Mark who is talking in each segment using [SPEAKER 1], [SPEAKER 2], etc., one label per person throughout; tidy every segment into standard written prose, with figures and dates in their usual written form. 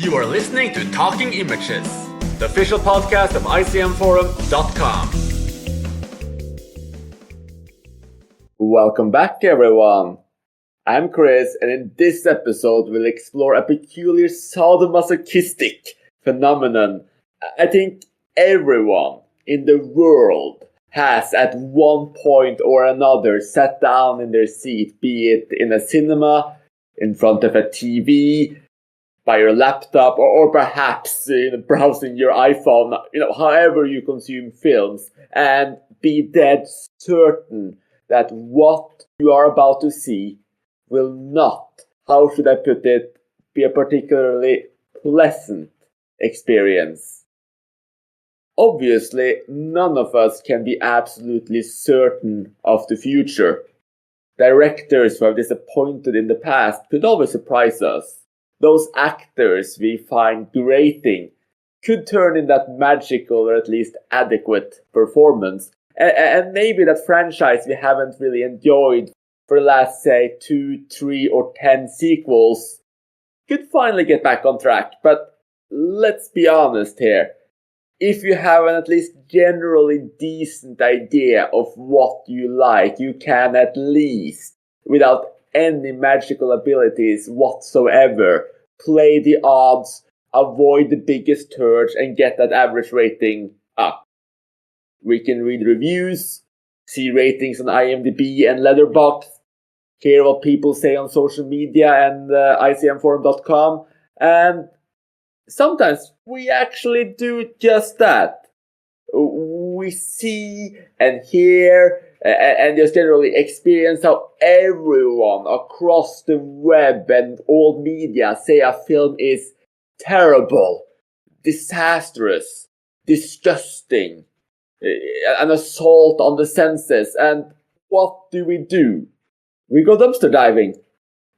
[SPEAKER 1] You are listening to Talking Images, the official podcast of icmforum.com. Welcome back, everyone. I'm Chris, and in this episode, we'll explore a peculiar sadomasochistic phenomenon. I think everyone in the world has at one point or another sat down in their seat, be it in a cinema, in front of a TV, by your laptop, or perhaps browsing your iPhone, however you consume films, and be dead certain that what you are about to see will not, how should I put it, be a particularly pleasant experience. Obviously, none of us can be absolutely certain of the future. Directors who have disappointed in the past could always surprise us. Those actors we find grating could turn in that magical or at least adequate performance. And maybe that franchise we haven't really enjoyed for the last, say, 2, 3, or 10 sequels could finally get back on track. But let's be honest here. If you have an at least generally decent idea of what you like, you can at least, without any magical abilities whatsoever, play the odds, avoid the biggest turds, and get that average rating up. We can read reviews, see ratings on IMDb and Letterboxd, hear what people say on social media and icmforum.com, and sometimes we actually do just that. We see and hear and just generally experience how everyone across the web and all media say a film is terrible, disastrous, disgusting, an assault on the senses. And what do? We go dumpster diving.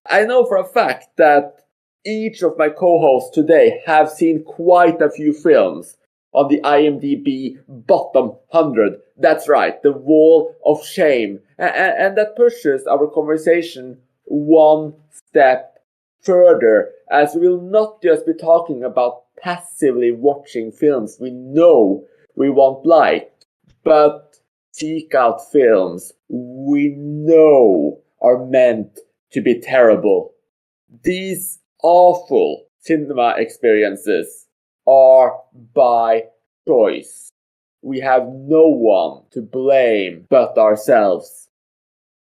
[SPEAKER 1] I know for a fact that each of my co-hosts today have seen quite a few films on the IMDb bottom 100. That's right, the wall of shame. And that pushes our conversation one step further, as we will not just be talking about passively watching films we know we won't like, but seek out films we know are meant to be terrible. These awful cinema experiences are by choice. We have no one to blame but ourselves.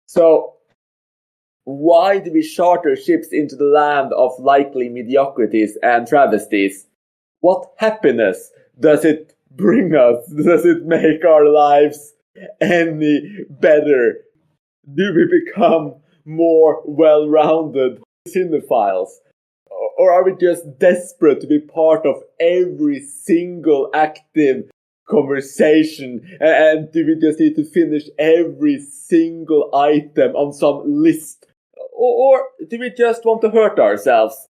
[SPEAKER 1] So, why do we charter ships into the land of likely mediocrities and travesties? What happiness does it bring us? Does it make our lives any better? Do we become more well-rounded cinephiles? Or are we just desperate to be part of every single active conversation? And do we just need to finish every single item on some list? Or do we just want to hurt ourselves?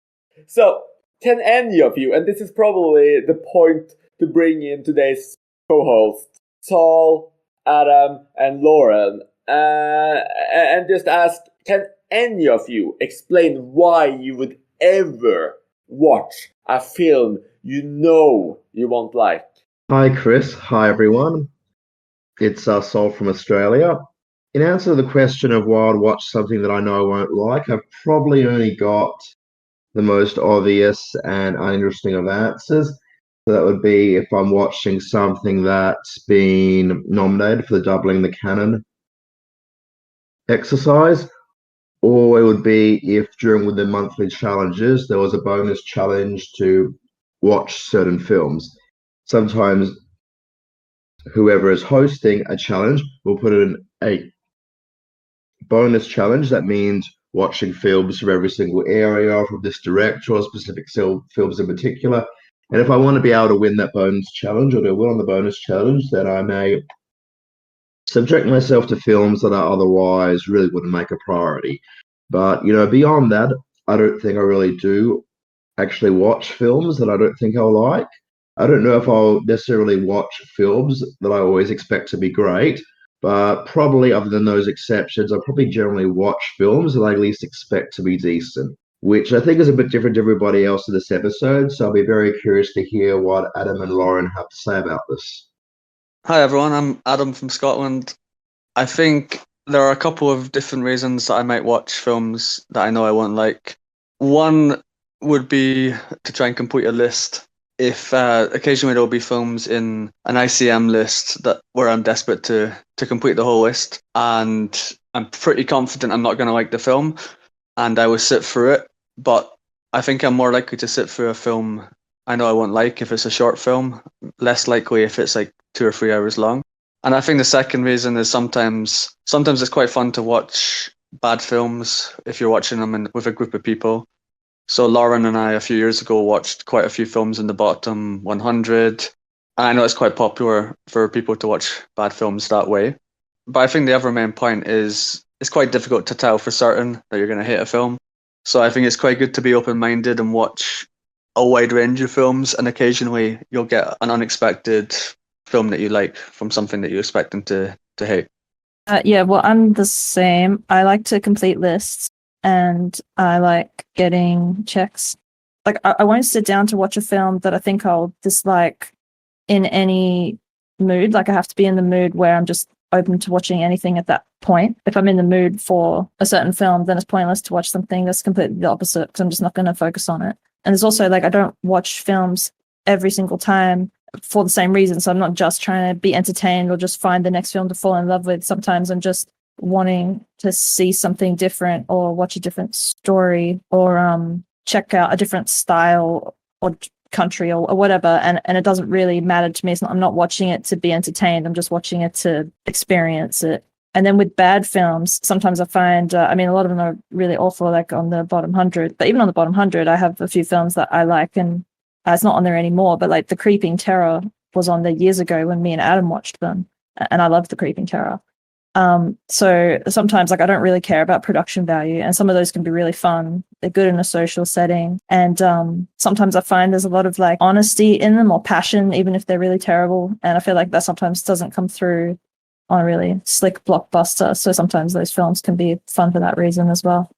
[SPEAKER 1] So, can any of you, and this is probably the point to bring in today's co-hosts, Saul, Adam, and Lauren, and just ask, can any of you explain why you would ever watch a film you know you won't like?
[SPEAKER 2] Hi, Chris. Hi, everyone. It's Sol from Australia. In answer to the question of why I'd watch something that I know I won't like, I've probably only got the most obvious and uninteresting of answers. So that would be if I'm watching something that's been nominated for the Doubling the Canon exercise, or it would be if during the monthly challenges there was a bonus challenge to watch certain films. Sometimes whoever is hosting a challenge will put in a bonus challenge. That means watching films from every single area, from this director or specific films in particular. And if I want to be able to win that bonus challenge or do well on the bonus challenge, then I may subject myself to films that I otherwise really wouldn't make a priority. But, beyond that, I don't think I really do actually watch films that I don't think I'll like. I don't know if I'll necessarily watch films that I always expect to be great, but probably other than those exceptions, I probably generally watch films that I at least expect to be decent. which I think is a bit different to everybody else in this episode. So I'll be very curious to hear what Adam and Lauren have to say about this.
[SPEAKER 3] Hi everyone, I'm Adam from Scotland. I think there are a couple of different reasons that I might watch films that I know I won't like. One would be to try and complete a list. If occasionally there will be films in an ICM list where I'm desperate to complete the whole list, and I'm pretty confident I'm not going to like the film, and I will sit through it. But I think I'm more likely to sit through a film I know I won't like if it's a short film, less likely if it's like 2 or 3 hours long. And I think the second reason is sometimes it's quite fun to watch bad films if you're watching them with a group of people. So Lauren and I a few years ago watched quite a few films in the bottom 100. I know it's quite popular for people to watch bad films that way. But I think the other main point is it's quite difficult to tell for certain that you're going to hate a film. So I think it's quite good to be open-minded and watch a wide range of films, and occasionally you'll get an unexpected film that you like from something that you expect them to hate.
[SPEAKER 4] Yeah, well, I'm the same. I like to complete lists, and I like getting checks. Like, I won't sit down to watch a film that I think I'll dislike in any mood. Like, I have to be in the mood where I'm just open to watching anything at that point. If I'm in the mood for a certain film, then it's pointless to watch something that's completely the opposite, because I'm just not going to focus on it. And there's also, like, I don't watch films every single time for the same reason. So I'm not just trying to be entertained or just find the next film to fall in love with. Sometimes I'm just wanting to see something different or watch a different story or check out a different style or country or whatever. And it doesn't really matter to me. I'm not watching it to be entertained. I'm just watching it to experience it. And then with bad films, sometimes I find, a lot of them are really awful, like on the bottom 100. But even on the bottom 100, I have a few films that I like, and it's not on there anymore. But like The Creeping Terror was on there years ago when me and Adam watched them, and I loved The Creeping Terror. So sometimes, like, I don't really care about production value, and some of those can be really fun. They're good in a social setting, and sometimes I find there's a lot of like honesty in them or passion, even if they're really terrible. And I feel like that sometimes doesn't come through on a really slick blockbuster. So sometimes those films can be fun for that reason as well.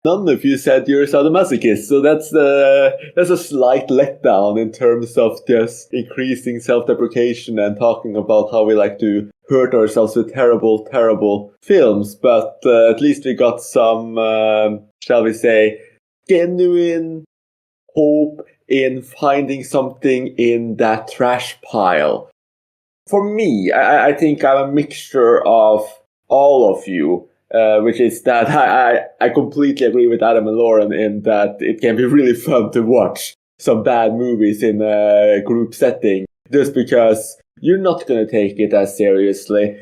[SPEAKER 1] None of you said you're a sadomasochist, so that's a slight letdown in terms of just increasing self-deprecation and talking about how we like to hurt ourselves with terrible, terrible films. But at least we got some, shall we say, genuine hope in finding something in that trash pile. For me, I think I'm a mixture of all of you, which is that I completely agree with Adam and Lauren in that it can be really fun to watch some bad movies in a group setting, just because you're not going to take it as seriously.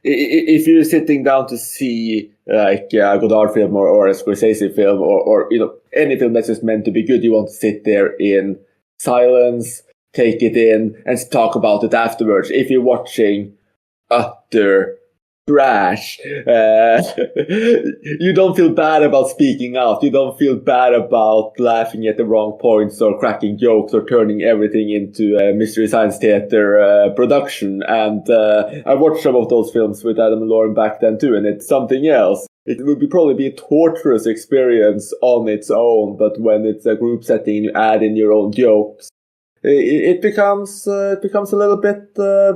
[SPEAKER 1] If you're sitting down to see like a Godard film or a Scorsese film or any film that's just meant to be good, you want to sit there in silence, take it in, and talk about it afterwards. If you're watching utter trash, you don't feel bad about speaking out. You don't feel bad about laughing at the wrong points or cracking jokes or turning everything into a Mystery Science Theater production. And I watched some of those films with Adam and Lauren back then too, and it's something else. It would probably be a torturous experience on its own, but when it's a group setting and you add in your own jokes, it becomes a little bit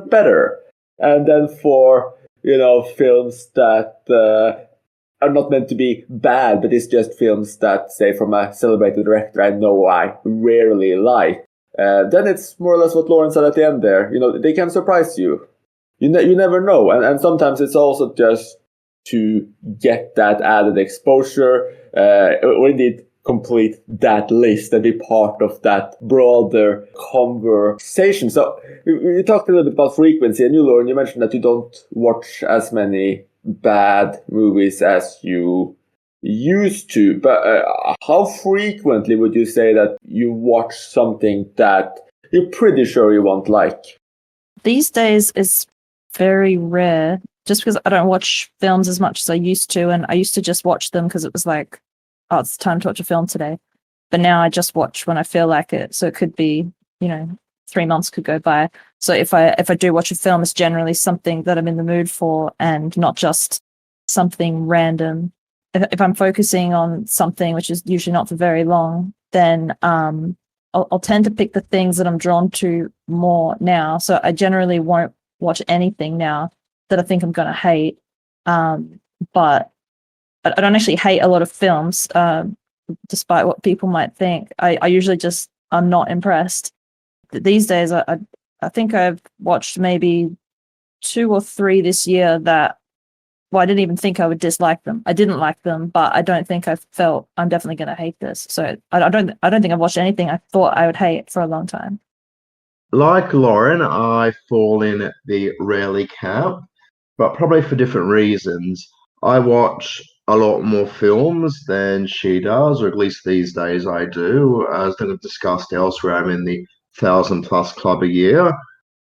[SPEAKER 1] better. And then for films that are not meant to be bad, but it's just films that, say, from a celebrated director I know I rarely like, then it's more or less what Lauren said at the end there. They can surprise you. You never know, and sometimes it's also just to get that added exposure, or indeed complete that list and be part of that broader conversation. So we talked a little bit about frequency, and you, Lauren, you mentioned that you don't watch as many bad movies as you used to, but how frequently would you say that you watch something that you're pretty sure you won't like?
[SPEAKER 4] These days it's very rare, just because I don't watch films as much as I used to, and I used to just watch them because it was like, oh, it's time to watch a film today. But now I just watch when I feel like it. So it could be, 3 months could go by. So if I do watch a film, it's generally something that I'm in the mood for and not just something random. if I'm focusing on something, which is usually not for very long, then I'll tend to pick the things that I'm drawn to more now. So I generally won't watch anything now that I think I'm going to hate. But I don't actually hate a lot of films, despite what people might think. I usually just I'm not impressed. These days, I think I've watched maybe 2 or 3 this year that, well, I didn't even think I would dislike them. I didn't like them, but I don't think I felt I'm definitely going to hate this. So I don't think I've watched anything I thought I would hate for a long time.
[SPEAKER 2] Like Lauren, I fall in the rarely camp, but probably for different reasons. I watch a lot more films than she does, or at least these days I do. As I've discussed elsewhere, I'm in the 1,000+ club a year.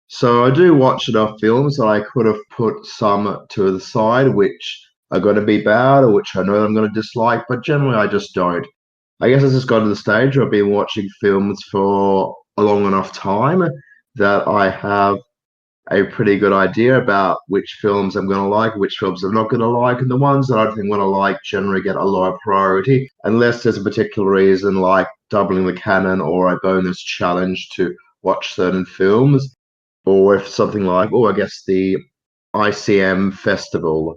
[SPEAKER 2] So I do watch enough films that I could have put some to the side, which are going to be bad or which I know I'm going to dislike, but generally I just don't. I guess it's just got to the stage where I've been watching films for a long enough time that I have a pretty good idea about which films I'm going to like, which films I'm not going to like, and the ones that I don't think I'm going to like generally get a lower priority, unless there's a particular reason like doubling the canon or a bonus challenge to watch certain films, or if something like, oh, I guess the ICM festival,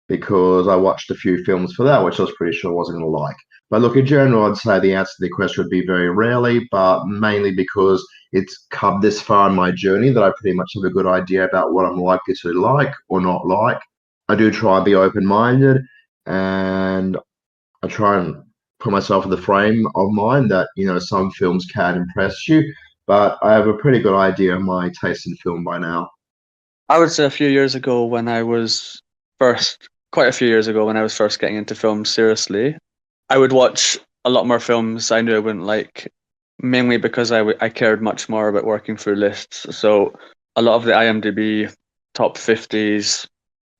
[SPEAKER 2] because I watched a few films for that, which I was pretty sure I wasn't going to like. But look, in general, I'd say the answer to the question would be very rarely, but mainly because it's come this far in my journey that I pretty much have a good idea about what I'm likely to like or not like. I do try and be open-minded, and I try and put myself in the frame of mind that, some films can impress you, but I have a pretty good idea of my taste in film by now.
[SPEAKER 3] I would say a few years ago when I was quite a few years ago when I was first getting into films seriously, I would watch a lot more films I knew I wouldn't like, mainly because I cared much more about working through lists. So a lot of the IMDb top 50s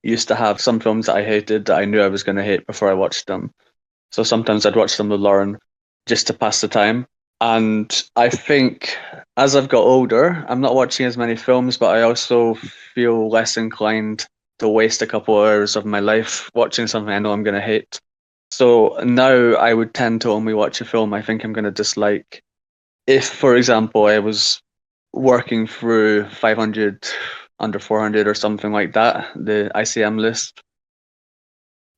[SPEAKER 3] used to have some films that I hated that I knew I was going to hate before I watched them. So sometimes I'd watch them with Lauren just to pass the time. And I think as I've got older, I'm not watching as many films, but I also feel less inclined to waste a couple of hours of my life watching something I know I'm going to hate. So now I would tend to only watch a film I think I'm going to dislike. If, for example, I was working through 500 under 400 or something like that, the ICM list,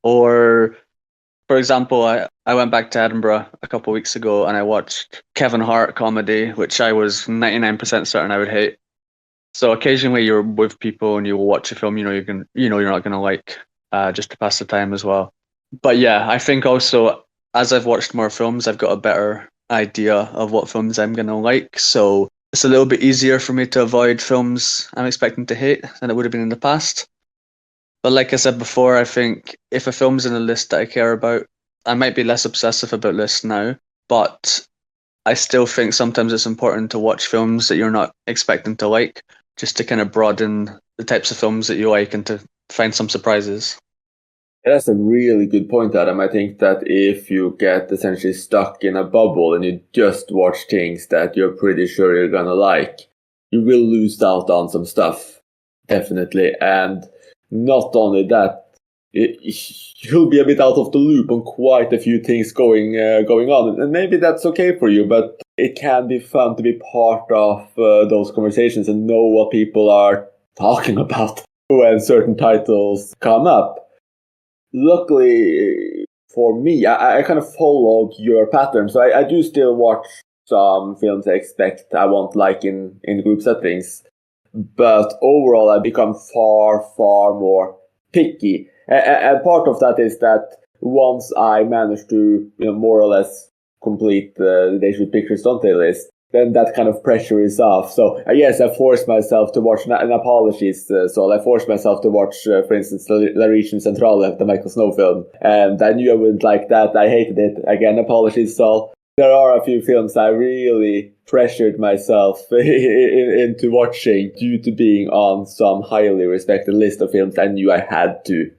[SPEAKER 3] or for example, I went back to Edinburgh a couple of weeks ago and I watched Kevin Hart comedy, which I was 99% certain I would hate. So occasionally you're with people and you will watch a film you're not gonna like, just to pass the time as well. But yeah, I think also as I've watched more films, I've got a better idea of what films I'm gonna like. So it's a little bit easier for me to avoid films I'm expecting to hate than it would have been in the past. But like I said before, I think if a film's in a list that I care about, I might be less obsessive about lists now, but I still think sometimes it's important to watch films that you're not expecting to like, just to kind of broaden the types of films that you like and to find some surprises.
[SPEAKER 1] That's a really good point, Adam. I think that if you get essentially stuck in a bubble and you just watch things that you're pretty sure you're gonna like, you will lose out on some stuff, definitely. And not only that, you'll be a bit out of the loop on quite a few things going on, and maybe that's okay for you. But it can be fun to be part of those conversations and know what people are talking about when certain titles come up. Luckily for me, I kind of followed your pattern, so I do still watch some films I expect I won't like in group settings. But overall, I become far, far more picky. And part of that is that once I manage to, more or less complete the They Shoot Pictures, Don't They list, then that kind of pressure is off. So yes, I forced myself to watch, and apologies, so I forced myself to watch, for instance, La Region Centrale, the Michael Snow film, and I knew I wouldn't like that. I hated it. Again, apologies, Saul. There are a few films I really pressured myself into watching due to being on some highly respected list of films I knew I had to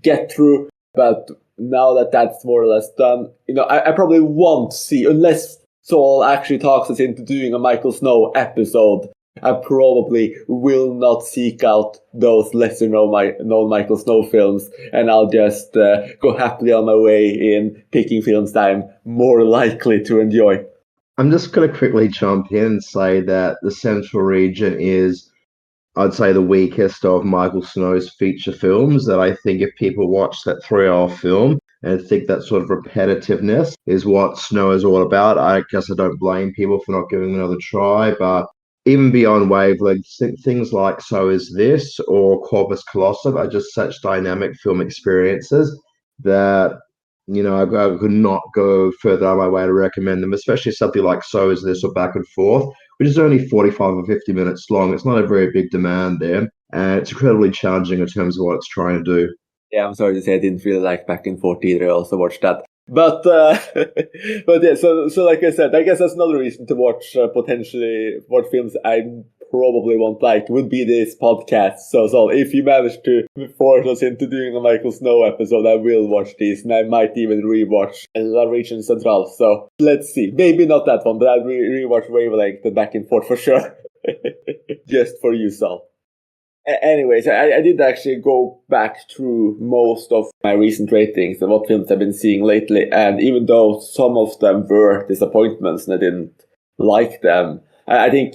[SPEAKER 1] get through. But now that that's more or less done, I probably won't see, unless Saul actually talks us into doing a Michael Snow episode, I probably will not seek out those lesser known Michael Snow films, and I'll just go happily on my way in picking films that I'm more likely to enjoy.
[SPEAKER 2] I'm just going to quickly jump in and say that the Central region is, I'd say, the weakest of Michael Snow's feature films. That I think if people watch that 3-hour film and think that sort of repetitiveness is what Snow is all about, I guess I don't blame people for not giving it another try. But even beyond Wavelength, things like So Is This or Corpus Callosum are just such dynamic film experiences that, I could not go further out of my way to recommend them, especially something like So Is This or Back and Forth, which is only 45 or 50 minutes long. It's not a very big demand there, and it's incredibly challenging in terms of what it's trying to do.
[SPEAKER 1] Yeah, I'm sorry to say I didn't really like Back and Forth either. I also watched that. But but yeah, so like I said, I guess that's another reason to watch potentially what films I probably won't like would be this podcast. So if you manage to force us into doing a Michael Snow episode, I will watch these, and I might even rewatch La Region Central. So let's see. Maybe not that one, but I'll rewatch Wavelength and Back and Forth for sure. Just for you, Sal. Anyways, I did actually go back through most of my recent ratings and what films I've been seeing lately, and even though some of them were disappointments and I didn't like them, I think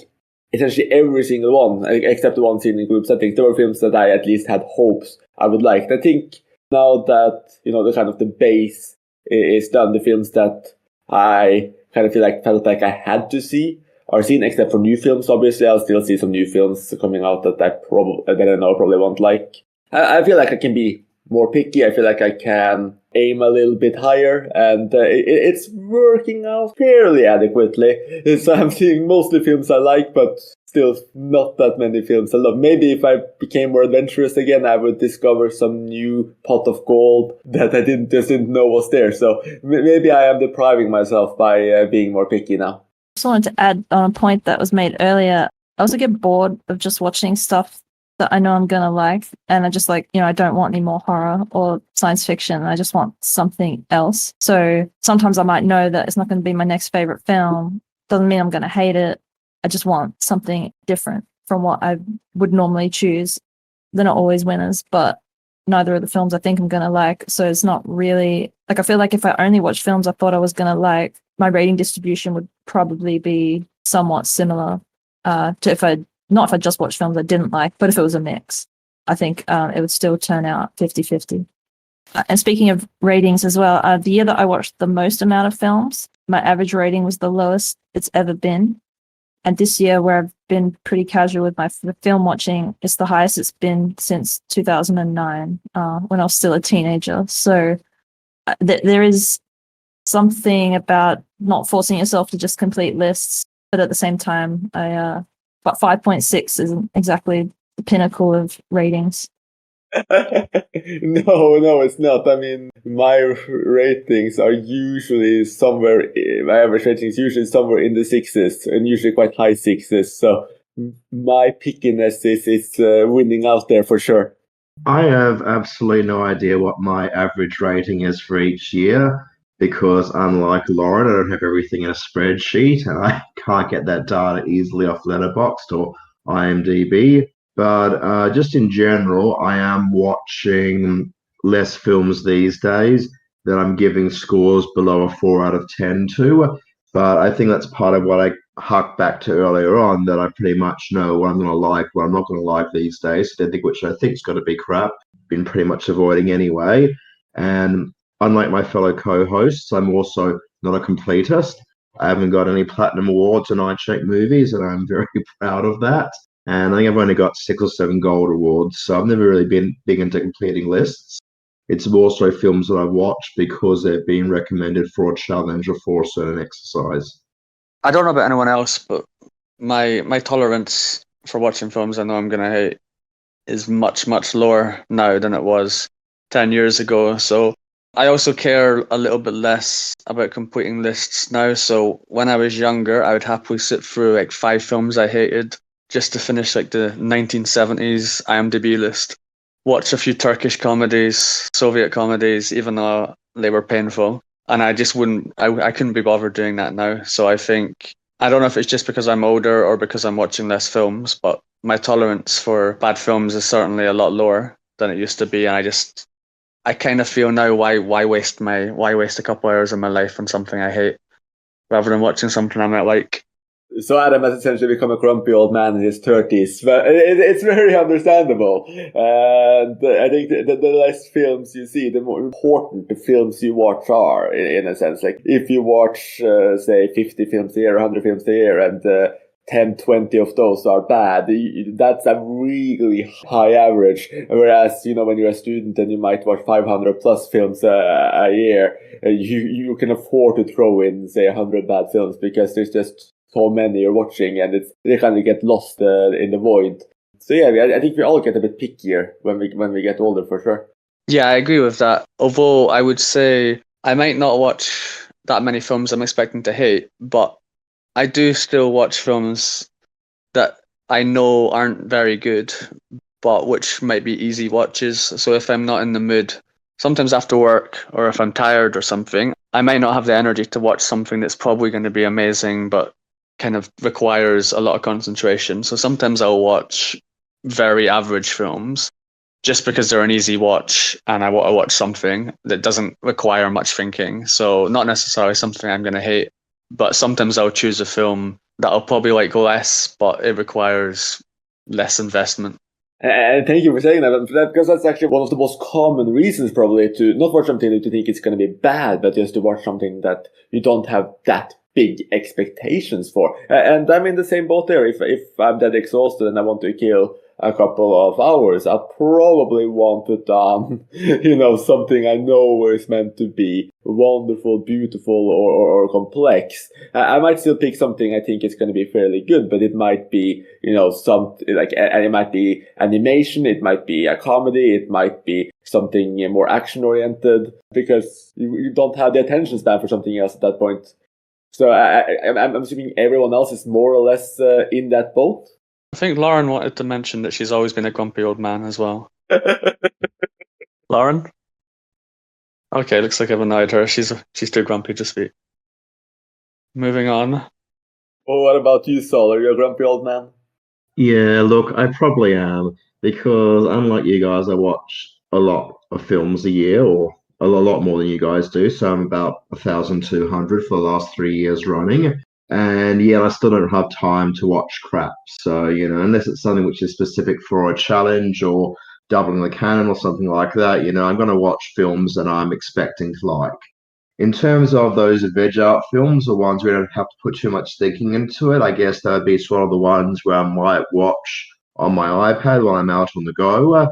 [SPEAKER 1] essentially every single one, except the ones seen in group settings, there were films that I at least had hopes I would like. And I think now that, the kind of the base is done, the films that I kind of felt like I had to see are seen, except for new films. Obviously, I'll still see some new films coming out that I know probably won't like. I feel like I can be more picky. I feel like I can aim a little bit higher, and it's working out fairly adequately. So I'm seeing mostly films I like, but still not that many films I love. Maybe if I became more adventurous again, I would discover some new pot of gold that I just didn't know was there. So maybe I am depriving myself by being more picky now.
[SPEAKER 4] Just wanted to add on a point that was made earlier. I also get bored of just watching stuff that I know I'm going to like. And I just I don't want any more horror or science fiction. I just want something else. So sometimes I might know that it's not going to be my next favorite film. Doesn't mean I'm going to hate it. I just want something different from what I would normally choose. They're not always winners, but neither of the films I think I'm going to like. So it's not really I feel like if I only watched films I thought I was going to like, my rating distribution would probably be somewhat similar to if I just watched films I didn't like, but if it was a mix, I think it would still turn out 50-50. And speaking of ratings as well, the year that I watched the most amount of films, my average rating was the lowest it's ever been. And this year, where I've been pretty casual with my film watching, it's the highest it's been since 2009, when I was still a teenager. So there is something about not forcing yourself to just complete lists, but at the same time, but 5.6 isn't exactly the pinnacle of ratings.
[SPEAKER 1] No, it's not. I mean, my ratings are usually my average rating is usually somewhere in the sixes, and usually quite high sixes. So my pickiness is winning out there for sure.
[SPEAKER 2] I have absolutely no idea what my average rating is for each year because, unlike Lauren, I don't have everything in a spreadsheet and I can't get that data easily off Letterboxd or IMDb. But just in general, I am watching less films these days that I'm giving scores below a 4 out of 10 to. But I think that's part of what I hark back to earlier on, that I pretty much know what I'm going to like, what I'm not going to like these days. Which I think is going to be crap. Been pretty much avoiding anyway. And unlike my fellow co-hosts, I'm also not a completist. I haven't got any platinum awards on iCheck movies, and I'm very proud of that. And I think I've only got 6 or 7 gold awards, so I've never really been big into completing lists. It's more so films that I've watched because they've been recommended for a challenge or for a certain exercise.
[SPEAKER 3] I don't know about anyone else, but my tolerance for watching films I know I'm going to hate is much, much lower now than it was 10 years ago. So I also care a little bit less about completing lists now. So when I was younger, I would happily sit through 5 films I hated just to finish the 1970s IMDb list. Watch a few Turkish comedies, Soviet comedies, even though they were painful. And I just I couldn't be bothered doing that now. So I think I don't know if it's just because I'm older or because I'm watching less films, but my tolerance for bad films is certainly a lot lower than it used to be, and I kind of feel now why waste a couple hours of my life on something I hate rather than watching something I might like.
[SPEAKER 1] So Adam has essentially become a grumpy old man in his 30s. But it's very understandable. And I think the less films you see, the more important the films you watch are, in a sense. Like, if you watch, say, 50 films a year, 100 films a year, and 10, 20 of those are bad, that's a really high average. Whereas, when you're a student and you might watch 500 plus films a year, you can afford to throw in, say, 100 bad films because there's just so many you're watching, and they kind of get lost in the void. So yeah, I think we all get a bit pickier when we get older, for sure.
[SPEAKER 3] Yeah, I agree with that. Although I would say I might not watch that many films I'm expecting to hate, but I do still watch films that I know aren't very good, but which might be easy watches. So if I'm not in the mood, sometimes after work, or if I'm tired or something, I might not have the energy to watch something that's probably going to be amazing, but kind of requires a lot of concentration. So sometimes I'll watch very average films just because they're an easy watch and I want to watch something that doesn't require much thinking. So not necessarily something I'm going to hate, but sometimes I'll choose a film that I'll probably like less, but it requires less investment.
[SPEAKER 1] And thank you for saying that, because that's actually one of the most common reasons probably to not watch something that you think it's going to be bad, but just to watch something that you don't have that big expectations for. And I'm in the same boat there. If I'm that exhausted and I want to kill a couple of hours, I'll probably won't put on, something I know is meant to be wonderful, beautiful, or complex. I might still pick something I think is going to be fairly good, but it might be, something like, and it might be animation, it might be a comedy, it might be something more action oriented, because you don't have the attention span for something else at that point. So I'm assuming everyone else is more or less in that boat.
[SPEAKER 3] I think Lauren wanted to mention that she's always been a grumpy old man as well. Lauren? Okay, looks like I've annoyed her. She's too grumpy to speak. Moving on.
[SPEAKER 1] Well, what about you, Saul? Are you a grumpy old man?
[SPEAKER 2] Yeah, look, I probably am because unlike you guys, I watch a lot of films a year, or a lot more than you guys do. So I'm about 1,200 for the last 3 years running. And yeah, I still don't have time to watch crap. So, unless it's something which is specific for a challenge or doubling the canon or something like that, I'm going to watch films that I'm expecting to like. In terms of those veg art films, the ones where I don't have to put too much thinking into it, I guess that would be sort of the ones where I might watch on my iPad while I'm out on the go.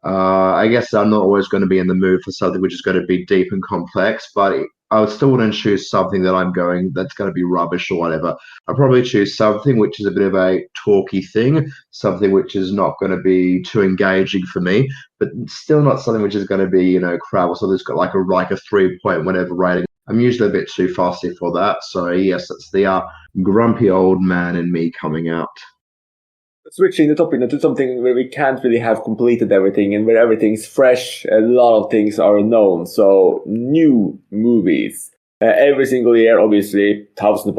[SPEAKER 2] I guess I'm not always going to be in the mood for something which is going to be deep and complex, but I would still wouldn't choose something that's going to be rubbish or whatever. I'd probably choose something which is a bit of a talky thing, something which is not going to be too engaging for me, but still not something which is going to be, crap, or something that's got like a 3 point whatever rating. I'm usually a bit too fussy for that. So yes, it's the grumpy old man in me coming out.
[SPEAKER 1] Switching the topic to something where we can't really have completed everything and where everything's fresh, a lot of things are unknown. So, new movies. Every single year, obviously, thousands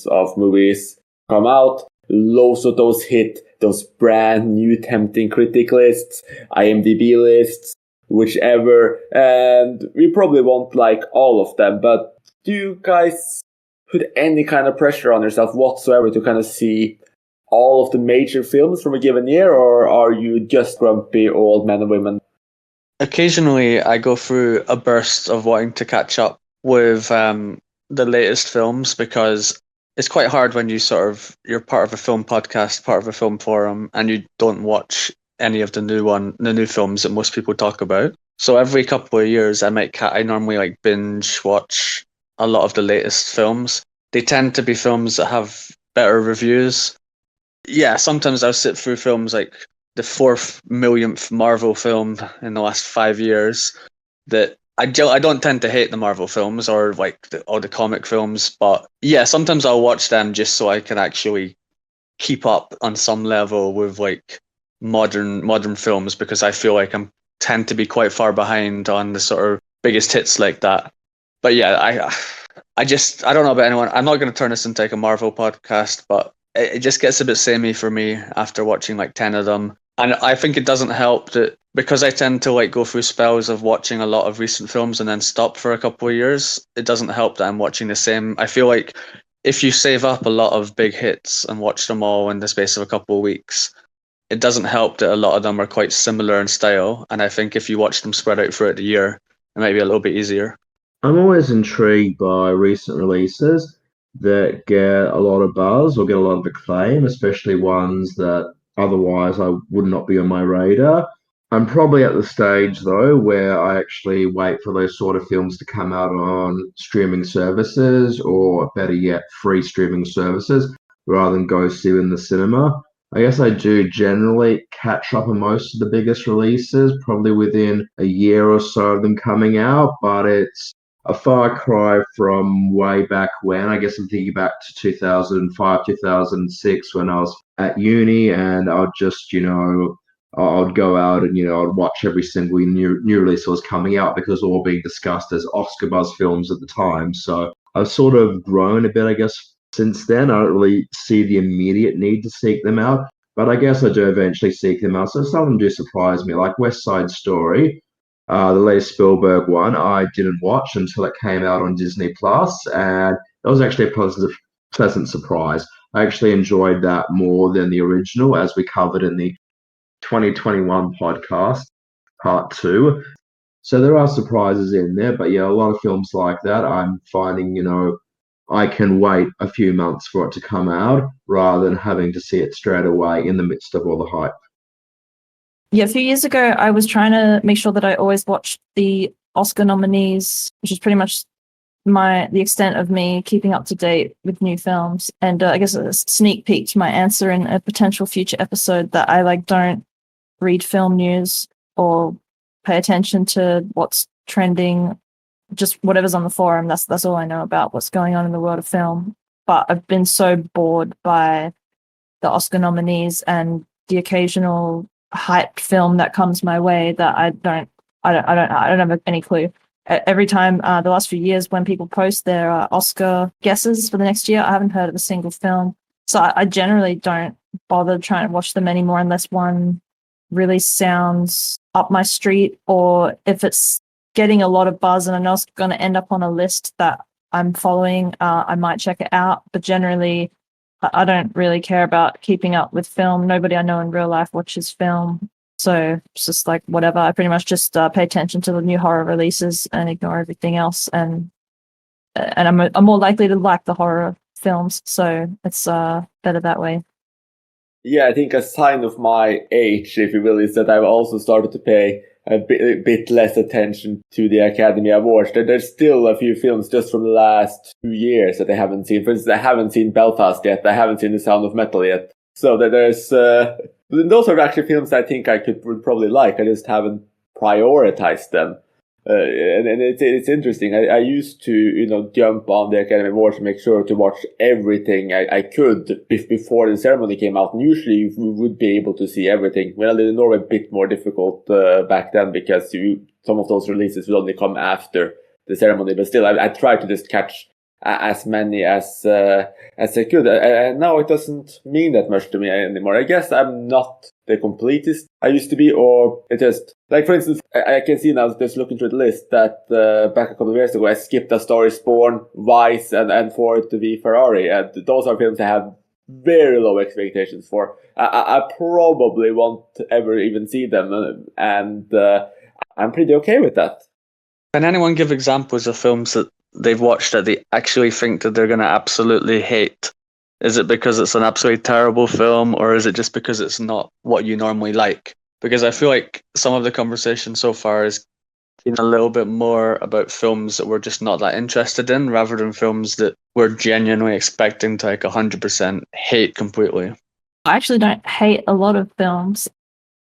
[SPEAKER 1] of movies come out. Loads of those hit those brand new tempting critic lists, IMDb lists, whichever. And we probably won't like all of them, but do you guys put any kind of pressure on yourself whatsoever to kind of see all of the major films from a given year, or are you just grumpy old men and women?
[SPEAKER 3] Occasionally, I go through a burst of wanting to catch up with the latest films, because it's quite hard when you're part of a film podcast, part of a film forum, and you don't watch any of the new films that most people talk about. So every couple of years, I normally like binge watch a lot of the latest films. They tend to be films that have better reviews. Yeah, sometimes I'll sit through films like the 4 millionth Marvel film in the last 5 years. That I don't tend to hate the Marvel films or like all the comic films, but yeah, sometimes I'll watch them just so I can actually keep up on some level with like modern films, because I feel like I'm tend to be quite far behind on the sort of biggest hits like that. But yeah, I don't know about anyone. I'm not going to turn this into like a Marvel podcast, but it just gets a bit samey for me after watching like 10 of them. And I think it doesn't help that because I tend to like go through spells of watching a lot of recent films and then stop for a couple of years. It doesn't help that I'm watching the same. I feel like if you save up a lot of big hits and watch them all in the space of a couple of weeks, it doesn't help that a lot of them are quite similar in style. And I think if you watch them spread out throughout the year, it might be a little bit easier.
[SPEAKER 2] I'm always intrigued by recent releases that get a lot of buzz or get a lot of acclaim, especially ones that otherwise I would not be on my radar. I'm probably at the stage though where I actually wait for those sort of films to come out on streaming services or better yet, free streaming services rather than go see in the cinema. I guess I do generally catch up on most of the biggest releases, probably within a year or so of them coming out, but it's a far cry from way back when. I guess I'm thinking back to 2005, 2006 when I was at uni and I'd just, I'd go out and, I'd watch every single new release that was coming out because they were all being discussed as Oscar buzz films at the time. So I've sort of grown a bit, I guess, since then. I don't really see the immediate need to seek them out, but I guess I do eventually seek them out. So some of them do surprise me, like West Side Story. The latest Spielberg one, I didn't watch until it came out on Disney Plus, and it was actually a pleasant surprise. I actually enjoyed that more than the original, as we covered in the 2021 podcast, part 2. So there are surprises in there, but yeah, a lot of films like that, I'm finding, I can wait a few months for it to come out rather than having to see it straight away in the midst of all the hype.
[SPEAKER 4] Yeah, a few years ago, I was trying to make sure that I always watched the Oscar nominees, which is pretty much the extent of me keeping up to date with new films. And I guess a sneak peek to my answer in a potential future episode that I don't read film news or pay attention to what's trending, just whatever's on the forum. That's all I know about what's going on in the world of film. But I've been so bored by the Oscar nominees and the occasional hyped film that comes my way that I don't have any clue. Every time the last few years when people post their Oscar guesses for the next year, I haven't heard of a single film. So I generally don't bother trying to watch them anymore unless one really sounds up my street, or if it's getting a lot of buzz and I know it's going to end up on a list that I'm following, I might check it out. But generally, I don't really care about keeping up with film. Nobody I know in real life watches film. So it's just like whatever. I pretty much just pay attention to the new horror releases and ignore everything else. And I'm more likely to like the horror films. So it's better that way.
[SPEAKER 1] Yeah, I think a sign of my age, if you will, is that I've also started to pay a bit less attention to the Academy Awards. There's still a few films just from the last 2 years that I haven't seen. For instance, I haven't seen Belfast yet. I haven't seen The Sound of Metal yet. So there's those are actually films I think I would probably like. I just haven't prioritized them. And it's interesting. I used to, jump on the Academy Awards to make sure to watch everything I could before the ceremony came out. And usually we would be able to see everything. Well, in Norway, a bit more difficult back then because some of those releases would only come after the ceremony. But still, I tried to just catch as many as I could. And now it doesn't mean that much to me anymore. I guess I'm not the completest I used to be, or it just, like, for instance, I can see now just looking through the list that back a couple of years ago I skipped A Star is Born, Vice, and Ford v Ferrari, and those are films I have very low expectations for. I probably won't ever even see them, and I'm pretty okay with that.
[SPEAKER 3] Can anyone give examples of films that they've watched that they actually think that they're going to absolutely hate? Is it because it's an absolutely terrible film, or is it just because it's not what you normally like? Because I feel like some of the conversation so far is a little bit more about films that we're just not that interested in, rather than films that we're genuinely expecting to 100% hate completely.
[SPEAKER 4] I actually don't hate a lot of films,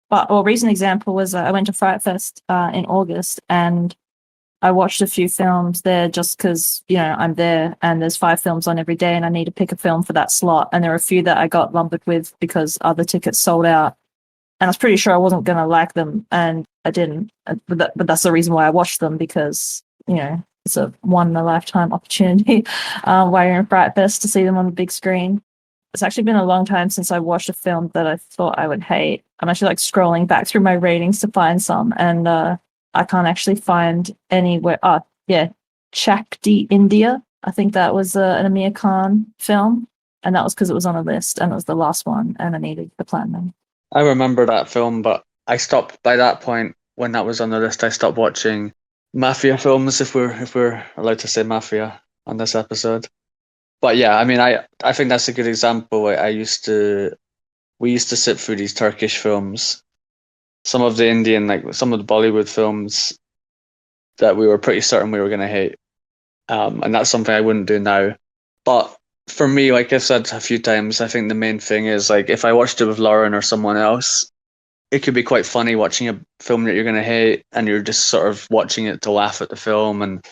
[SPEAKER 4] but a recent example was I went to Fright Fest in August, and I watched a few films there just because, I'm there and there's 5 films on every day and I need to pick a film for that slot. And there are a few that I got lumbered with because other tickets sold out. And I was pretty sure I wasn't going to like them, and I didn't. But that's the reason why I watched them, because, it's a one-in-a-lifetime opportunity while you're in Fright Fest to see them on the big screen. It's actually been a long time since I watched a film that I thought I would hate. I'm actually like scrolling back through my ratings to find some, and I can't actually find anywhere. Oh, yeah, Chakti India. I think that was an Amir Khan film, and that was because it was on a list, and it was the last one, and I needed the platinum.
[SPEAKER 3] I remember that film, but I stopped by that point when that was on the list. I stopped watching mafia films, if we're allowed to say mafia on this episode. But yeah, I mean, I think that's a good example. We used to sit through these Turkish films, some of the Indian, like some of the Bollywood films that we were pretty certain we were going to hate. And that's something I wouldn't do now. But for me, like I've said a few times, I think the main thing is like if I watched it with Lauren or someone else, it could be quite funny watching a film that you're going to hate and you're just sort of watching it to laugh at the film and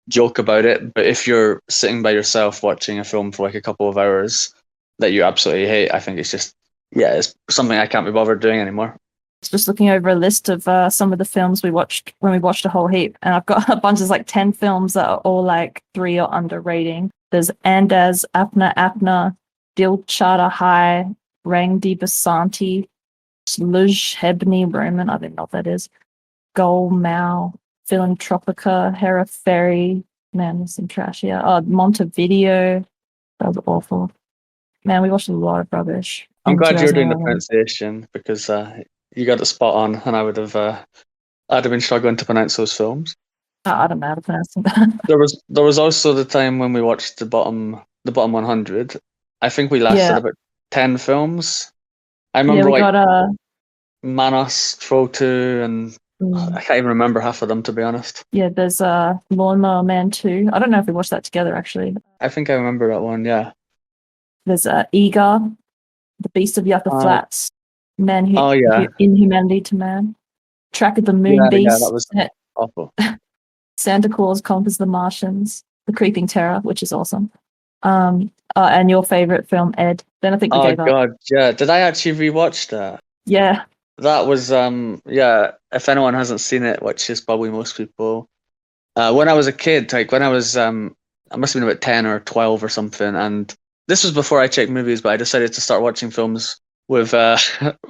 [SPEAKER 3] joke about it. But if you're sitting by yourself watching a film for like a couple of hours that you absolutely hate, I think it's just, yeah, it's something I can't be bothered doing anymore.
[SPEAKER 4] Just looking over a list of some of the films we watched when we watched a whole heap, and I've got a bunch of like 10 films that are all like 3 or under rating. There's Andaz, Apna Apna, Dil Chata Hai, Rang Di Basanti, Sluj Hebni Roman, I don't know what that is, Gol Mao, Philanthropica, Hera Ferry, man, there's some trash here. Oh, Montevideo, that was awful. Man, we watched a lot of rubbish.
[SPEAKER 3] I'm
[SPEAKER 4] in
[SPEAKER 3] glad you're doing the
[SPEAKER 4] 2011.
[SPEAKER 3] pronunciation because you got it spot on, and I'd have been struggling to pronounce those films.
[SPEAKER 4] I don't know how to pronounce them.
[SPEAKER 3] There was also the time when we watched the bottom 100. I think we lasted
[SPEAKER 4] Yeah.
[SPEAKER 3] about 10 films. I
[SPEAKER 4] Yeah,
[SPEAKER 3] remember
[SPEAKER 4] we
[SPEAKER 3] like
[SPEAKER 4] got
[SPEAKER 3] Manos, Troll 2, and I can't even remember half of them, to be honest.
[SPEAKER 4] yeah, there's Lawnmower Man 2. I don't know if we watched that together actually.
[SPEAKER 3] I think I remember that one, yeah.
[SPEAKER 4] There's Eager, The Beast of Yucca Flats, Man Who
[SPEAKER 3] Oh, yeah.
[SPEAKER 4] Inhumanity to Man, Track of the Moon
[SPEAKER 3] Yeah,
[SPEAKER 4] Beast,
[SPEAKER 3] that was awful.
[SPEAKER 4] Santa Claus Conquers the Martians, The Creeping Terror, which is awesome. And your favorite film, Ed. Then I think we
[SPEAKER 3] Oh,
[SPEAKER 4] gave up.
[SPEAKER 3] God, yeah. Did I actually rewatch that?
[SPEAKER 4] Yeah.
[SPEAKER 3] That was, yeah, if anyone hasn't seen it, which is probably most people, when I was a kid, like when I was, I must have been about 10 or 12 or something, and this was before I checked movies, but I decided to start watching films with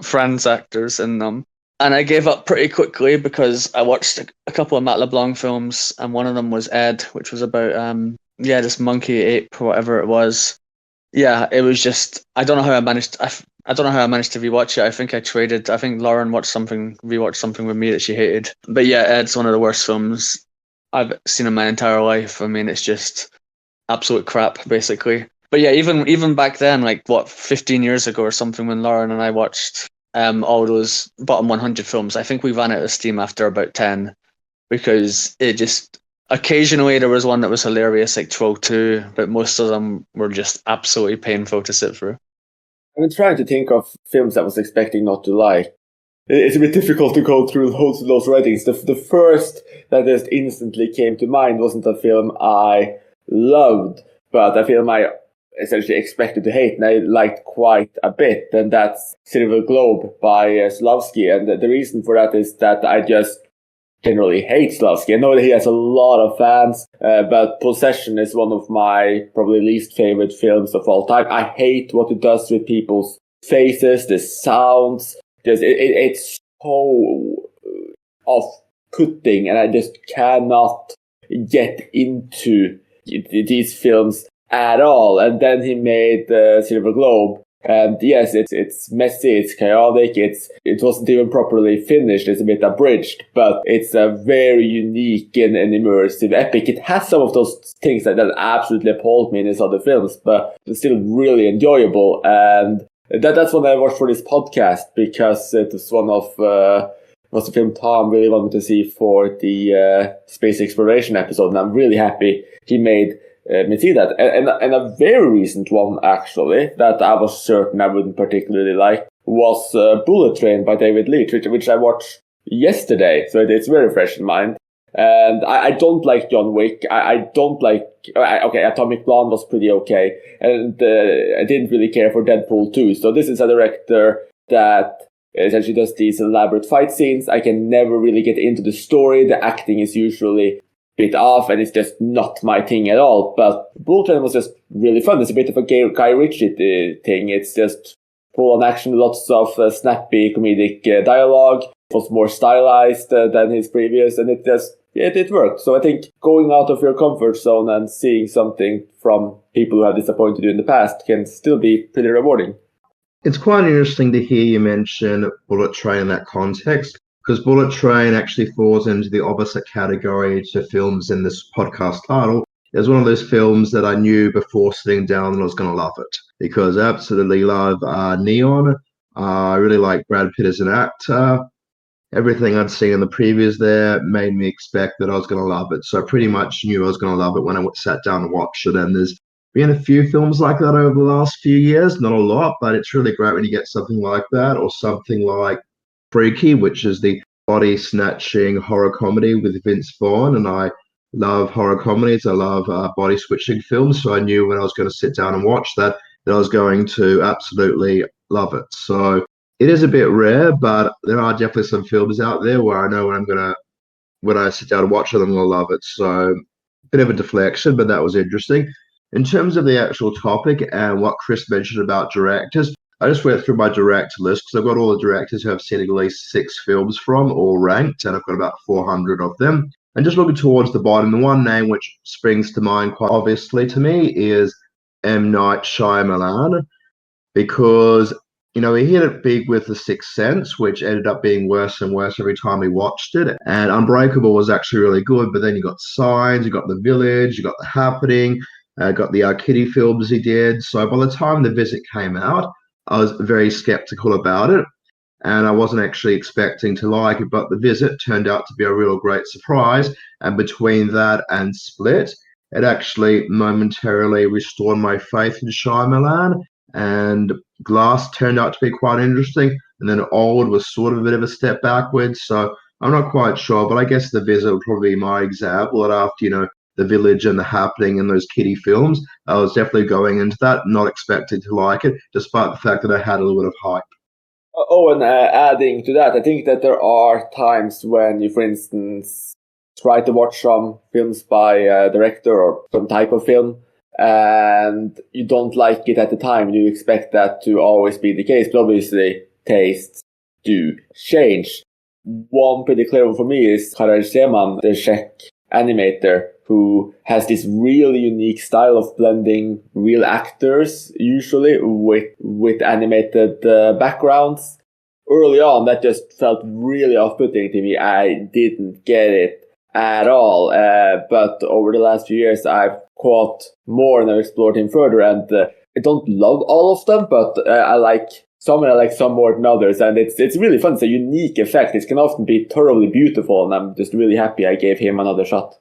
[SPEAKER 3] Franz actors in them. And I gave up pretty quickly because I watched a couple of Matt LeBlanc films, and one of them was Ed, which was about, this monkey ape or whatever it was. Yeah, it was just, I don't know how I managed to rewatch it. I think Lauren rewatched something with me that she hated. But yeah, Ed's one of the worst films I've seen in my entire life. I mean, it's just absolute crap, basically. But yeah, even back then, like 15 years ago or something, when Lauren and I watched all those bottom 100 films, I think we ran out of steam after about 10 because it just occasionally there was one that was hilarious, like Troll 2, but most of them were just absolutely painful to sit through.
[SPEAKER 1] I've been trying to think of films I was expecting not to like. It's a bit difficult to go through those ratings. The first that just instantly came to mind wasn't a film I loved, but a film I essentially expected to hate, and I liked quite a bit, and that's Silver Globe by Slavsky. And the reason for that is that I just generally hate Slavsky. I know that he has a lot of fans, but Possession is one of my probably least favorite films of all time. I hate what it does with people's faces, the sounds. It's so off-putting, and I just cannot get into these films at all. And then he made Silver Globe. And yes, it's messy, it's chaotic, it wasn't even properly finished, it's a bit abridged, but it's a very unique and immersive epic. It has some of those things that absolutely appalled me in his other films, but it's still really enjoyable. And that's what I watched for this podcast, because it was one of was the film Tom really wanted to see for the space exploration episode, and I'm really happy he made me see that. And a very recent one, actually, that I was certain I wouldn't particularly like was Bullet Train by David Leitch, which I watched yesterday, so it's very fresh in mind. And I don't like John Wick. I don't like... Okay, Atomic Blonde was pretty okay. And I didn't really care for Deadpool 2. So this is a director that essentially does these elaborate fight scenes. I can never really get into the story. The acting is usually bit off and it's just not my thing at all. But Bullet Train was just really fun. It's a bit of a Guy Ritchie thing. It's just full on action, lots of snappy comedic dialogue. It was more stylized than his previous, and it worked. So I think going out of your comfort zone and seeing something from people who have disappointed you in the past can still be pretty rewarding.
[SPEAKER 2] It's quite interesting to hear you mention Bullet Train in that context, because Bullet Train actually falls into the opposite category to films in this podcast title. It was one of those films that I knew before sitting down that I was going to love it, because I absolutely love Neon. I really like Brad Pitt as an actor. Everything I'd seen in the previews there made me expect that I was going to love it. So I pretty much knew I was going to love it when I sat down and watched it. And there's been a few films like that over the last few years, not a lot, but it's really great when you get something like that, or something like Freaky, which is the body snatching horror comedy with Vince Vaughn. And I love horror comedies. I love body switching films. So I knew when I was going to sit down and watch that I was going to absolutely love it. So it is a bit rare, but there are definitely some films out there where I know when I sit down and watch it, I'm going to love it. So a bit of a deflection, but that was interesting. In terms of the actual topic and what Chris mentioned about directors, I just went through my director list because I've got all the directors who I've seen at least 6 films from, all ranked, and I've got about 400 of them. And just looking towards the bottom, the one name which springs to mind quite obviously to me is M. Night Shyamalan, because he hit it big with The Sixth Sense, which ended up being worse and worse every time we watched it. And Unbreakable was actually really good, but then you got Signs, you got The Village, you got The Happening, got the Kitty films he did. So by the time The Visit came out, I was very skeptical about it, and I wasn't actually expecting to like it. But The Visit turned out to be a real great surprise. And between that and Split, it actually momentarily restored my faith in Shyamalan. And Glass turned out to be quite interesting, and then Old was sort of a bit of a step backwards. So I'm not quite sure, but I guess The Visit would probably be my example. That after The Village and The Happening and those kiddie films, I was definitely going into that not expecting to like it, despite the fact that I had a little bit of hype.
[SPEAKER 1] Oh, and adding to that, I think that there are times when you, for instance, try to watch some films by a director or some type of film, and you don't like it at the time. You expect that to always be the case, but obviously tastes do change. One pretty clear one for me is Karar Seman, the Czech animator, who has this really unique style of blending real actors, usually with animated backgrounds. Early on, that just felt really off-putting to me. I didn't get it at all. But over the last few years, I've caught more and I've explored him further. And I don't love all of them, but I like some and I like some more than others. And it's really fun. It's a unique effect. It can often be thoroughly beautiful. And I'm just really happy I gave him another shot.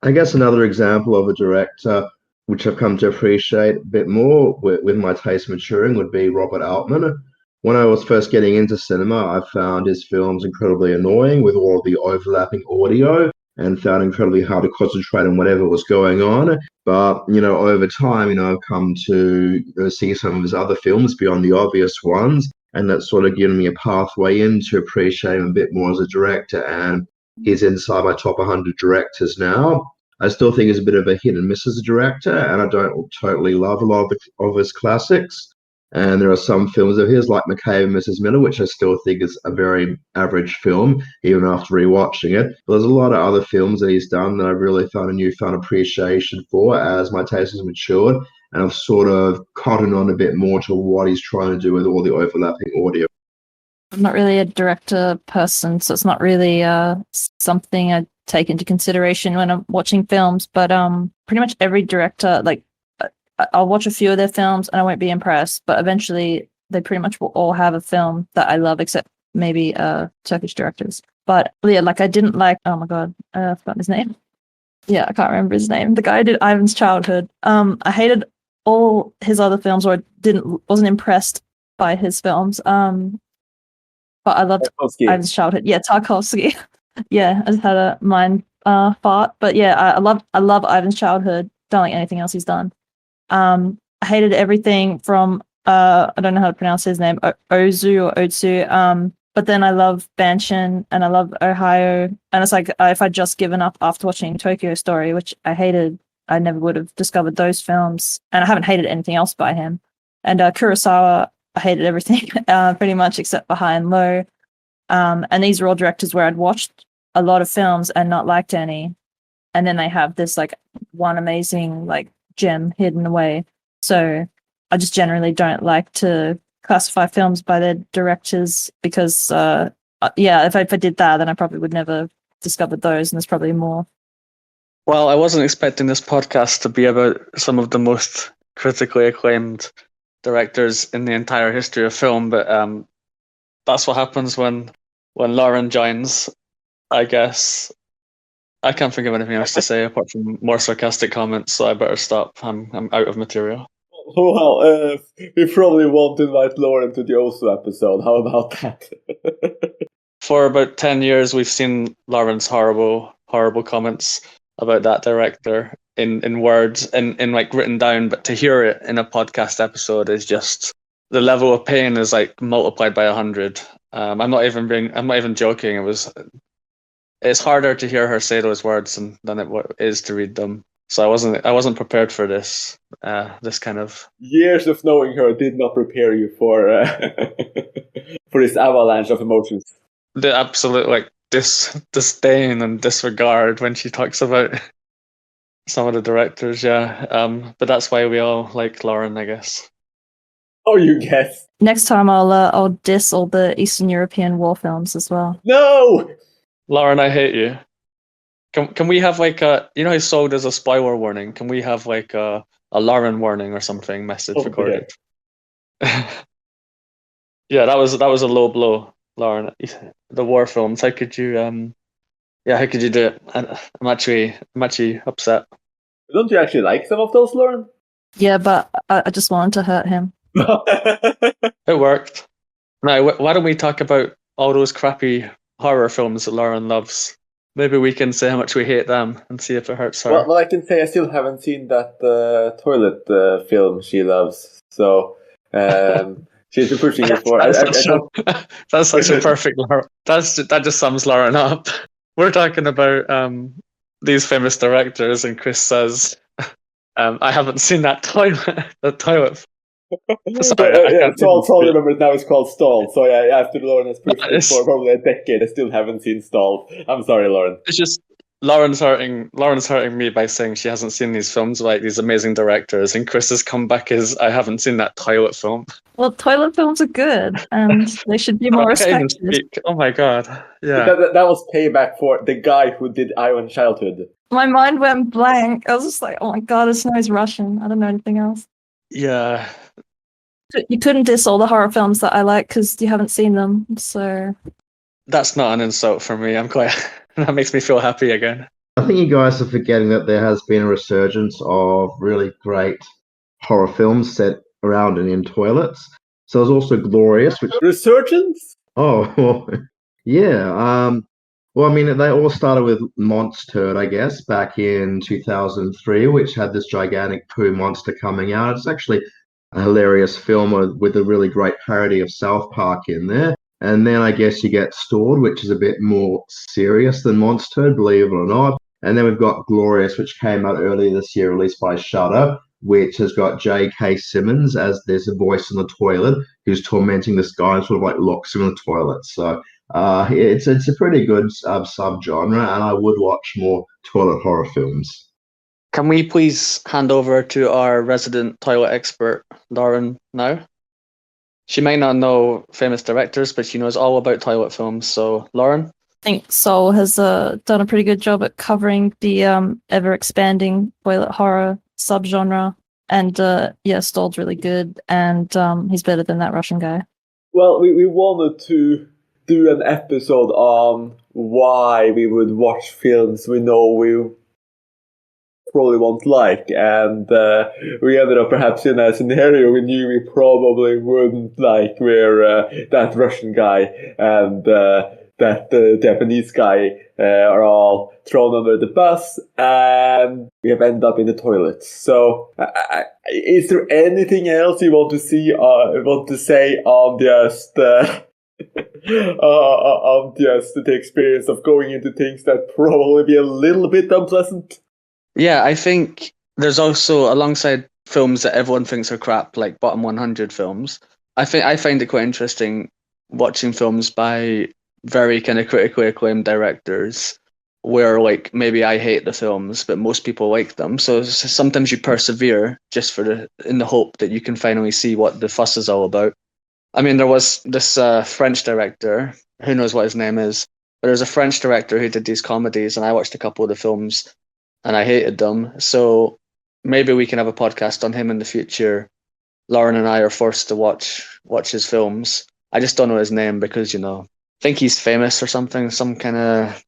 [SPEAKER 2] I guess another example of a director which I've come to appreciate a bit more with my taste maturing would be Robert Altman. When I was first getting into cinema, I found his films incredibly annoying with all of the overlapping audio, and found it incredibly hard to concentrate on whatever was going on. But, over time, I've come to see some of his other films beyond the obvious ones, and that's sort of given me a pathway in to appreciate him a bit more as a director, and he's inside my top 100 directors now. I still think he's a bit of a hit and miss as a director, and I don't totally love a lot of his classics. And there are some films of his, like McCabe and Mrs. Miller, which I still think is a very average film, even after rewatching it. But there's a lot of other films that he's done that I've really found a newfound appreciation for as my taste has matured, and I've sort of cottoned on a bit more to what he's trying to do with all the overlapping audio.
[SPEAKER 4] I'm not really a director person, so it's not really something I take into consideration when I'm watching films. But pretty much every director, I'll watch a few of their films and I won't be impressed, but eventually they pretty much will all have a film that I love, except maybe Turkish directors. But yeah, I didn't like, oh my god, I forgot his name. Yeah, I can't remember his name. The guy who did Ivan's Childhood. I hated all his other films, or wasn't impressed by his films. But I loved
[SPEAKER 1] Tarkovsky.
[SPEAKER 4] Ivan's Childhood. Yeah, Tarkovsky. Yeah, I just had a mind fart. But yeah, I love Ivan's Childhood. Don't like anything else he's done. I hated everything from I don't know how to pronounce his name, Ozu or Otsu. But then I love Banshin and I love Ohio. And it's like if I'd just given up after watching Tokyo Story, which I hated, I never would have discovered those films. And I haven't hated anything else by him. And Kurosawa, I hated everything pretty much except for High and Low. And these are all directors where I'd watched a lot of films and not liked any. And then they have this like one amazing like gem hidden away. So I just generally don't like to classify films by their directors because if I did that, then I probably would never have discovered those, and there's probably more.
[SPEAKER 3] Well, I wasn't expecting this podcast to be about some of the most critically acclaimed directors in the entire history of film, but that's what happens when Lauren joins, I guess. I can't think of anything else to say apart from more sarcastic comments, so I better stop. I'm out of material.
[SPEAKER 1] Well, we probably won't invite Lauren to the Osu episode. How about that?
[SPEAKER 3] For about 10 years, we've seen Lauren's horrible comments about that director in words and in like written down, but to hear it in a podcast episode is just, the level of pain is like multiplied by 100. I'm not even joking. It's harder to hear her say those words than it is to read them. So I wasn't prepared for this kind of.
[SPEAKER 1] Years of knowing her did not prepare you for for this avalanche of emotions.
[SPEAKER 3] The absolute like disdain and disregard when she talks about some of the directors, yeah. But that's why we all like Lauren, I guess.
[SPEAKER 1] Oh, you guess.
[SPEAKER 4] Next time I'll diss all the Eastern European war films as well.
[SPEAKER 1] No!
[SPEAKER 3] Lauren, I hate you. Can we have like a, you know how Sold is a spoiler warning? Can we have like a Lauren warning or something message recorded? Yeah, that was a low blow, Lauren. The war films. How could you how could you do it? I'm actually upset.
[SPEAKER 1] Don't you actually like some of those, Lauren?
[SPEAKER 4] Yeah, but I just wanted to hurt him.
[SPEAKER 3] It worked. Now, why don't we talk about all those crappy horror films that Lauren loves? Maybe we can say how much we hate them and see if it hurts her.
[SPEAKER 1] Well, I can say I still haven't seen that toilet film she loves. So she's pushing it for.
[SPEAKER 3] That's such a perfect. That just sums Lauren up. We're talking about these famous directors, and Chris says, "I haven't seen that toilet." The toilet.
[SPEAKER 1] Sorry, Stall remember now it's called Stalled. So yeah, after Lauren has pushed it for probably a decade, I still haven't seen Stalled. I'm sorry, Lauren.
[SPEAKER 3] It's just Lauren's hurting me by saying she hasn't seen these films like these amazing directors, and Chris's comeback is, I haven't seen that toilet film.
[SPEAKER 4] Well, toilet films are good, and they should be more respected.
[SPEAKER 3] Oh my god, yeah.
[SPEAKER 1] That was payback for the guy who did Iron Childhood.
[SPEAKER 4] My mind went blank. I was just like, oh my god, this knows Russian. I don't know anything else.
[SPEAKER 3] Yeah.
[SPEAKER 4] You couldn't diss all the horror films that I like because you haven't seen them, so...
[SPEAKER 3] That's not an insult for me. I'm quite... that makes me feel happy again.
[SPEAKER 2] I think you guys are forgetting that there has been a resurgence of really great horror films set around and in toilets. So there's also Glorious, which...
[SPEAKER 1] Resurgence?
[SPEAKER 2] Oh, well, yeah. Well, I mean, they all started with Monster, I guess, back in 2003, which had this gigantic poo monster coming out. It's actually a hilarious film with a really great parody of South Park in there. And then I guess you get Stored, which is a bit more serious than Monster, believe it or not. And then we've got Glorious, which came out earlier this year, released by Shudder, which has got J.K. Simmons as there's a voice in the toilet who's tormenting this guy and sort of like locks him in the toilet. So it's a pretty good subgenre, and I would watch more toilet horror films.
[SPEAKER 3] Can we please hand over to our resident toilet expert, Lauren, now? She might not know famous directors, but she knows all about toilet films. So, Lauren?
[SPEAKER 4] I think Soul has done a pretty good job at covering the ever-expanding toilet horror subgenre. And Stol's really good, and he's better than that Russian guy.
[SPEAKER 1] Well, we wanted to do an episode on why we would watch films we know we probably won't like, and we ended up perhaps in a scenario we knew we probably wouldn't like, where that Russian guy and that Japanese guy are all thrown under the bus, and we have ended up in the toilet. So, is there anything else you want to say on just Just the experience of going into things that probably be a little bit unpleasant.
[SPEAKER 3] Yeah, I think there's also, alongside films that everyone thinks are crap, like bottom 100 films, I find it quite interesting watching films by very kind of critically acclaimed directors where like maybe I hate the films, but most people like them. So sometimes you persevere just in the hope that you can finally see what the fuss is all about. I mean, there was this French director, who knows what his name is, but there's a French director who did these comedies, and I watched a couple of the films and I hated them. So maybe we can have a podcast on him in the future. Lauren and I are forced to watch his films. I just don't know his name because, I think he's famous or something, some kind of.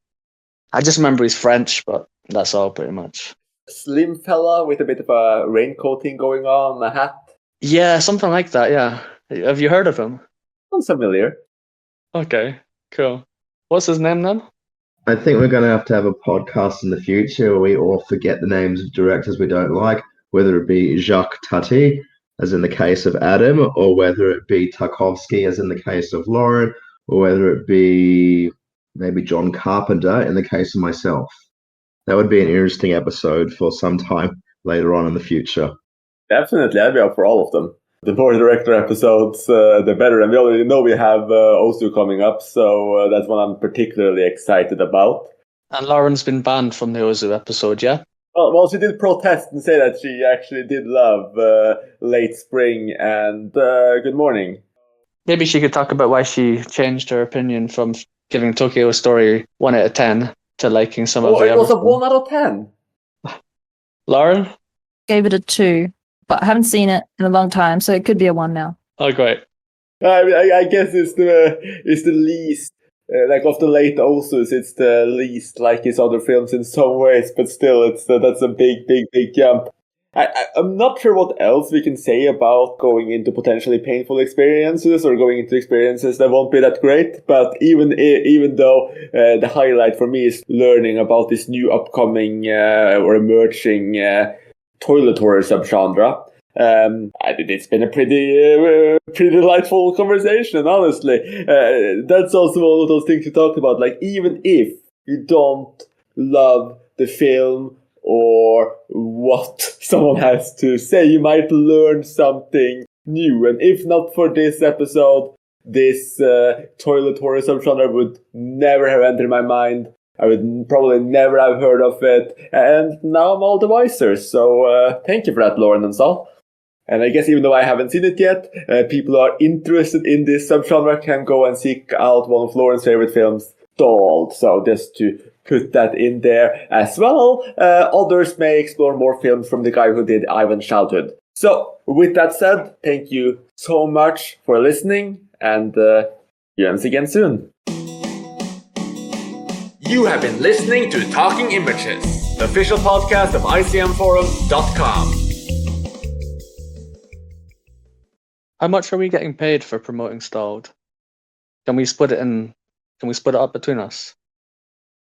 [SPEAKER 3] I just remember he's French, but that's all pretty much.
[SPEAKER 1] Slim fella with a bit of a raincoat thing going on, a hat.
[SPEAKER 3] Yeah, something like that, yeah. Have you heard of him?
[SPEAKER 1] Sounds familiar.
[SPEAKER 3] Okay, cool. What's his name then?
[SPEAKER 2] I think we're going to have a podcast in the future where we all forget the names of directors we don't like, whether it be Jacques Tati, as in the case of Adam, or whether it be Tarkovsky, as in the case of Lauren, or whether it be maybe John Carpenter in the case of myself. That would be an interesting episode for some time later on in the future.
[SPEAKER 1] Definitely, I'd be up for all of them. The more director episodes, the better. And we already know we have Osu coming up, so that's one I'm particularly excited about.
[SPEAKER 3] And Lauren's been banned from the Ozu episode, yeah?
[SPEAKER 1] Well, she did protest and say that she actually did love Late Spring and Good Morning.
[SPEAKER 3] Maybe she could talk about why she changed her opinion from giving Tokyo Story 1 out of 10 to liking some of the other.
[SPEAKER 1] It was a 1 out of 10.
[SPEAKER 3] Lauren?
[SPEAKER 4] Gave it a 2, but I haven't seen it in a long time, so it could be a 1 now.
[SPEAKER 3] Oh, great.
[SPEAKER 1] I guess it's the least, like of the late Osus, it's the least like his other films in some ways, but still, that's a big jump. I'm not sure what else we can say about going into potentially painful experiences or going into experiences that won't be that great. But even though the highlight for me is learning about this new upcoming or emerging toilet horror subgenre. It's been a pretty delightful conversation, honestly. That's also one of those things you talked about. Like, even if you don't love the film or what someone has to say, you might learn something new. And if not for this episode, this toilet horror subgenre would never have entered my mind. I would probably never have heard of it. And now I'm all the wiser. So thank you for that, Lauren and Saul. And I guess even though I haven't seen it yet, people who are interested in this subgenre can go and seek out one of Lauren's favorite films, Stalled. So just to put that in there as well. Others may explore more films from the guy who did Ivan's Childhood. So with that said, thank you so much for listening, and see you again soon. You have been listening to Talking Images, the official podcast of icmforum.com.
[SPEAKER 3] How much are we getting paid for promoting Stalled? Can we split it up between us?